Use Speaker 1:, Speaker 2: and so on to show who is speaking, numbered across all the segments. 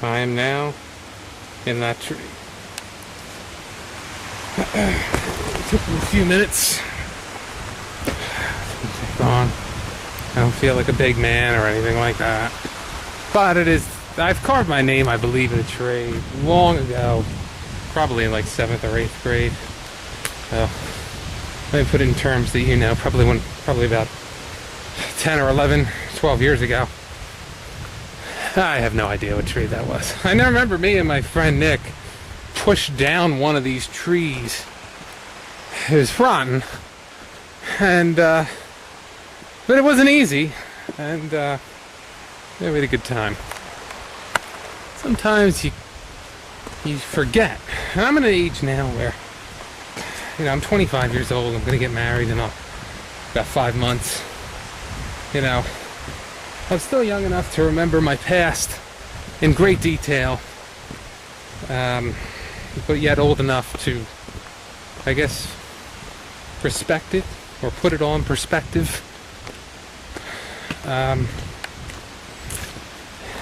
Speaker 1: I am now in that tree. It took me a few minutes. Gone. I don't feel like a big man or anything like that. But it is, I've carved my name, I believe, in a tree long ago. Probably in like 7th or 8th grade. Let me put it in terms that you know, probably about 10 or 11, 12 years ago. I have no idea what tree that was. I now remember me and my friend Nick pushed down one of these trees. It was rotten, and but it wasn't easy, and yeah, we had a good time. Sometimes you forget, and I'm at an age now where, you know, I'm 25 years old. I'm gonna get married in about 5 months. You know, I'm still young enough to remember my past in great detail, but yet old enough to, I guess, respect it or put it on perspective. And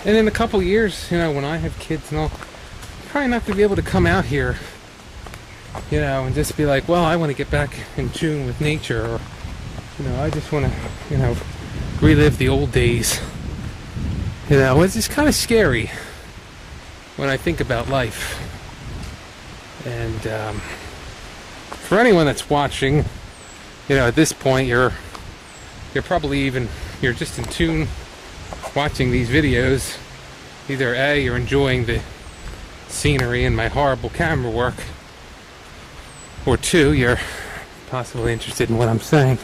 Speaker 1: in a couple years, you know, when I have kids and all, I'm probably not going to be able to come out here, you know, and just be like, well, I want to get back in tune with nature, or, you know, I just want to, you know, relive the old days. You know, it's just kind of scary when I think about life. And for anyone that's watching, you know, at this point, you're probably you're just in tune watching these videos. Either A, you're enjoying the scenery and my horrible camera work, or 2, you're possibly interested in what I'm saying.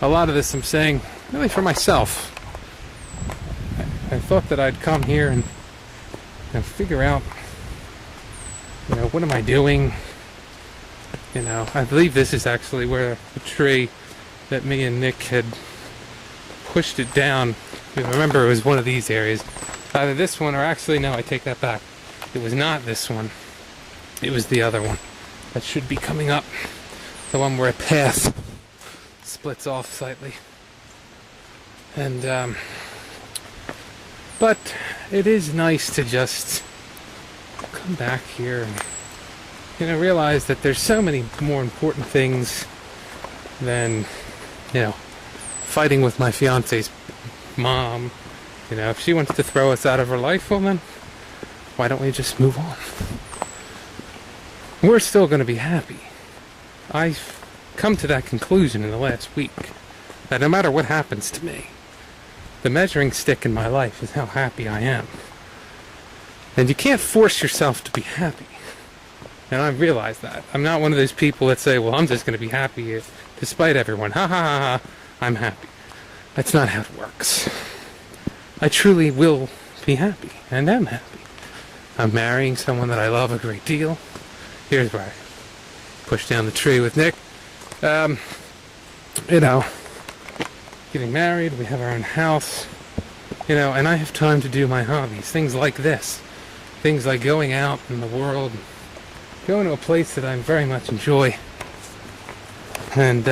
Speaker 1: A lot of this I'm saying really for myself. I thought that I'd come here and figure out, you know, what am I doing? You know, I believe this is actually where the tree that me and Nick had pushed it down. I remember it was one of these areas. Either this one, or actually, no, I take that back. It was not this one. It was the other one that should be coming up. The one where a path splits off slightly. And, but it is nice to just come back here and, you know, realize that there's so many more important things than, you know, fighting with my fiance's mom. You know, if she wants to throw us out of her life, well then, why don't we just move on? We're still going to be happy. I've come to that conclusion in the last week, that no matter what happens to me, the measuring stick in my life is how happy I am. And you can't force yourself to be happy. And I realize that. I'm not one of those people that say, well, I'm just going to be happy despite everyone. Ha ha ha ha, I'm happy. That's not how it works. I truly will be happy, and am happy. I'm marrying someone that I love a great deal. Here's where I push down the tree with Nick. You know, getting married, we have our own house, you know, and I have time to do my hobbies. Things like this. Things like going out in the world, going to a place that I very much enjoy. And,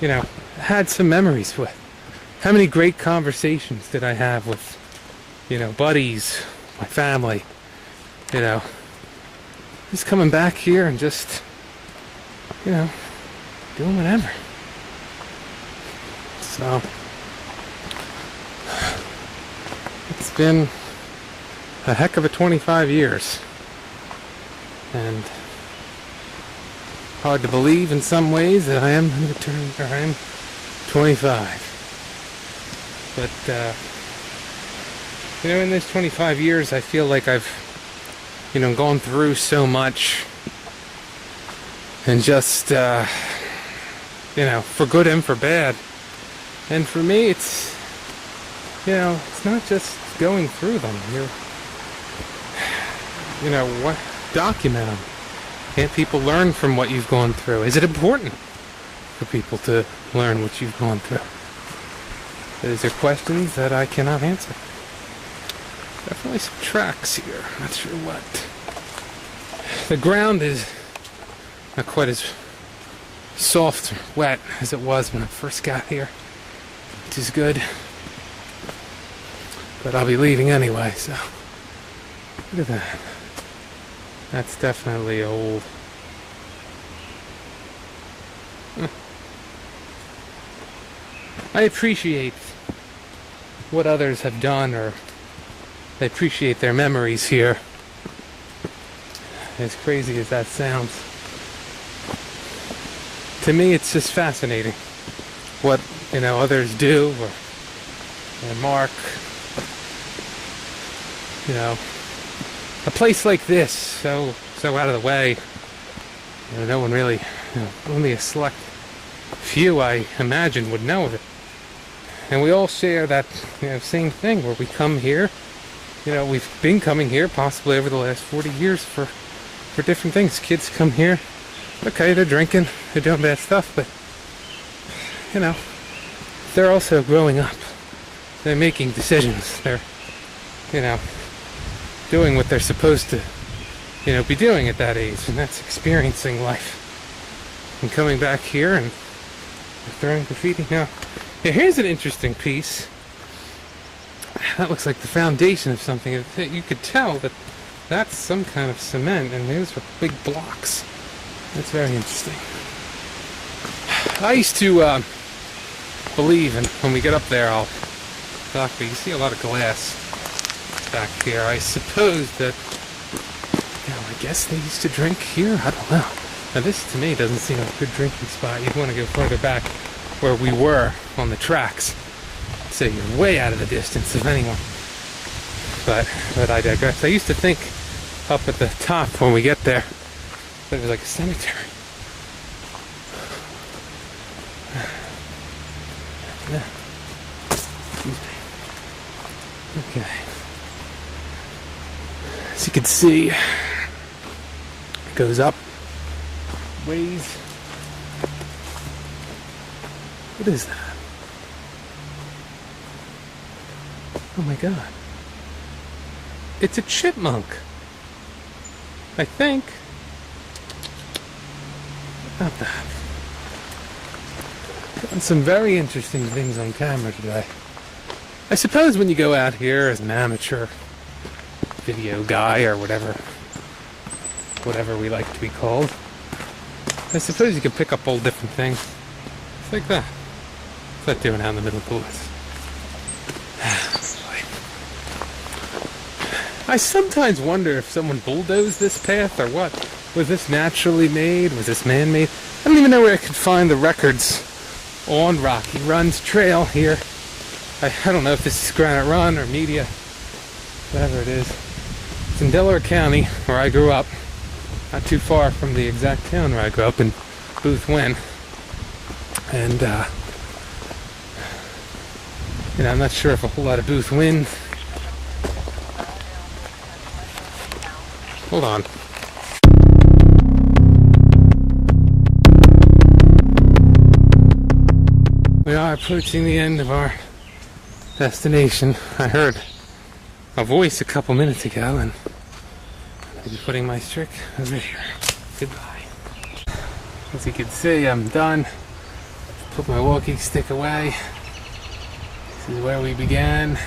Speaker 1: you know, had some memories with. How many great conversations did I have with, you know, buddies, my family, you know. Just coming back here and just, you know, doing whatever. So, it's been a heck of a 25 years. And hard to believe in some ways that I am going to turn, or I am 25. But, you know, in those 25 years, I feel like I've, you know, gone through so much. And just, you know, for good and for bad. And for me, it's, you know, it's not just going through them. You know, what? Document them. Can't people learn from what you've gone through? Is it important for people to learn what you've gone through? Those are questions that I cannot answer. Definitely some tracks here. Not sure what. The ground is not quite as soft or wet as it was when I first got here, which is good. But I'll be leaving anyway, so Look at that. That's definitely old. I appreciate what others have done, or I appreciate their memories here. As crazy as that sounds. To me, it's just fascinating what, others do or mark. A place like this, so out of the way. No one really, only a select few, I imagine, would know of it. And we all share that same thing, where we come here. We've been coming here possibly over the last 40 years for different things. Kids come here, okay, they're drinking, they're doing bad stuff, but they're also growing up. They're making decisions. They're doing what they're supposed to be doing at that age, and that's experiencing life. And coming back here and throwing graffiti. Now, here's an interesting piece. That looks like the foundation of something. You could tell that that's some kind of cement, and those are big blocks. That's very interesting. I used to believe, and when we get up there I'll talk, but you see a lot of glass back here. I suppose that, I guess they used to drink here? I don't know. Now this, to me, doesn't seem like a good drinking spot. You'd want to go further back where we were on the tracks. So you're way out of the distance of anyone. But I digress. I used to think up at the top when we get there that it was like a cemetery. Yeah. Excuse me. Okay. As you can see, it goes up ways. What is that? Oh my god. It's a chipmunk. I think. Not that. Gotten some very interesting things on camera today. I suppose when you go out here as an amateur video guy, or whatever we like to be called, I suppose you can pick up all different things. It's like that. What's that doing out in the middle of the woods? I sometimes wonder if someone bulldozed this path or what. Was this naturally made? Was this man-made? I don't even know where I could find the records on Rocky Run's trail here. I don't know if this is Granite Run or Media, whatever it is. It's in Delaware County, where I grew up. Not too far from the exact town where I grew up, in Boothwyn. And, I'm not sure if a whole lot of Boothwyn. Hold on. We are approaching the end of our destination. I heard a voice a couple minutes ago, and I'll be putting my stick over here. Goodbye. As you can see, I'm done. Put my walking stick away. This is where we began.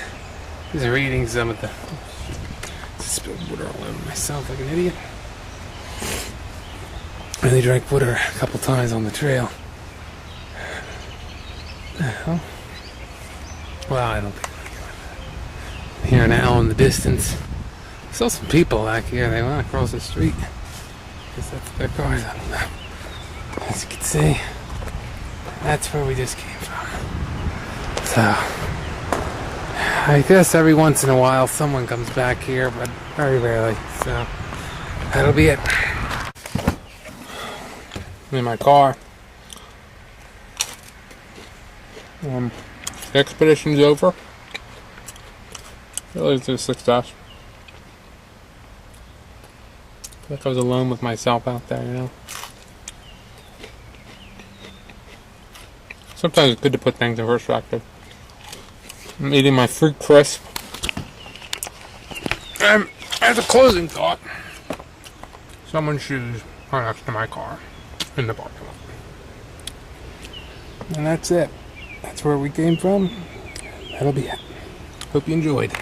Speaker 1: Just reading some of the... Spilled water all over myself like an idiot. I only drank water a couple times on the trail. Well, I don't think I'm doing that. Here now in the distance. I saw some people back here. They went across the street. I guess that's their cars. I don't know. As you can see, that's where we just came from. So, I guess every once in a while someone comes back here, but very rarely. So, that'll be it. I'm in my car. The expedition's over. Really, it's a success. I feel like I was alone with myself out there, Sometimes it's good to put things in perspective. I'm eating my fruit crisp. And as a closing thought, someone's shoes are next to my car in the parking lot. And that's it. That's where we came from. That'll be it. Hope you enjoyed.